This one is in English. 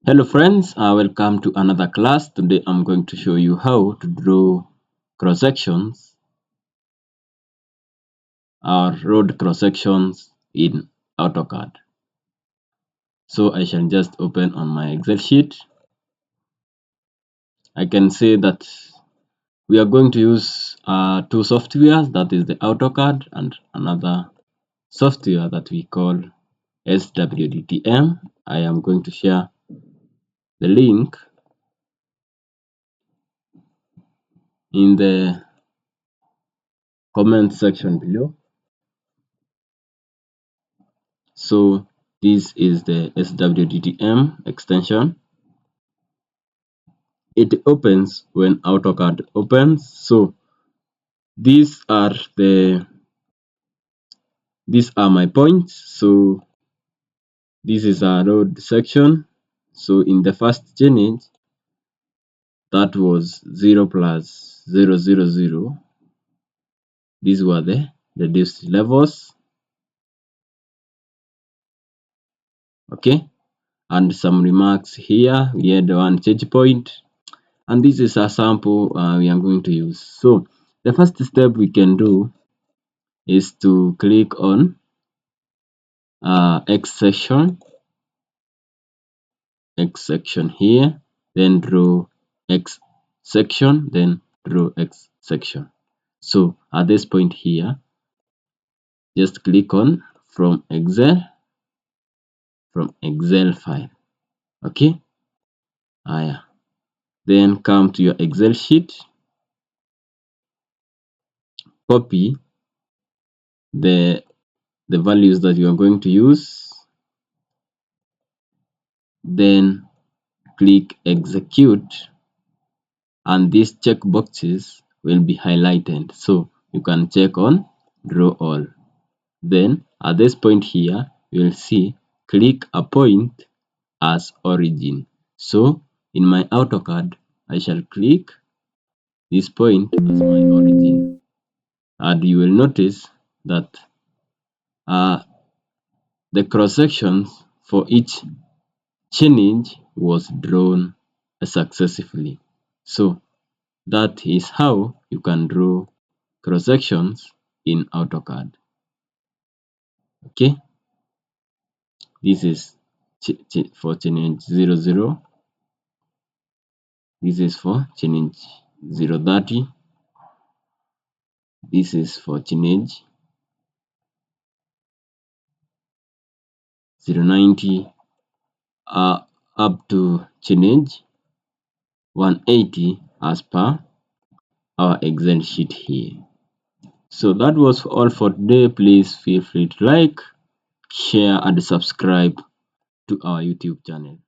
Hello friends, welcome to another class. Today I'm going to show you how to draw cross sections or road cross sections in Autocad. So I shall just open on my Excel sheet. I can say that we are going to use two softwares, that is the Autocad and another software that we call SWDTM. I am going to share the link in the comment section below. So this is the SWDTM extension. It opens when Autocad opens. So these are my points. So this is a road section. So in the first change, that was 0 plus 0, 0, 0. These were the reduced levels. Okay, and some remarks here. We had one change point, and this is a sample we are going to use. So the first step we can do is to click on X section here, then draw X section, then draw X section. So at this point here, just click on from Excel file. Okay, then come to your Excel sheet, copy the values that you are going to use, then click execute, and these check boxes will be highlighted, so you can check on draw all. Then at this point here, you will see click a point as origin. So in my Autocad, I shall click this point as my origin, and you will notice that the cross sections for each change was drawn successfully. So that is how you can draw cross sections in Autocad. Okay, this is for change 0, 0. This is for change 030. This is for change 090 up to change 180 as per our Excel sheet here. So that was all for today. Please feel free to like, share and subscribe to our YouTube channel.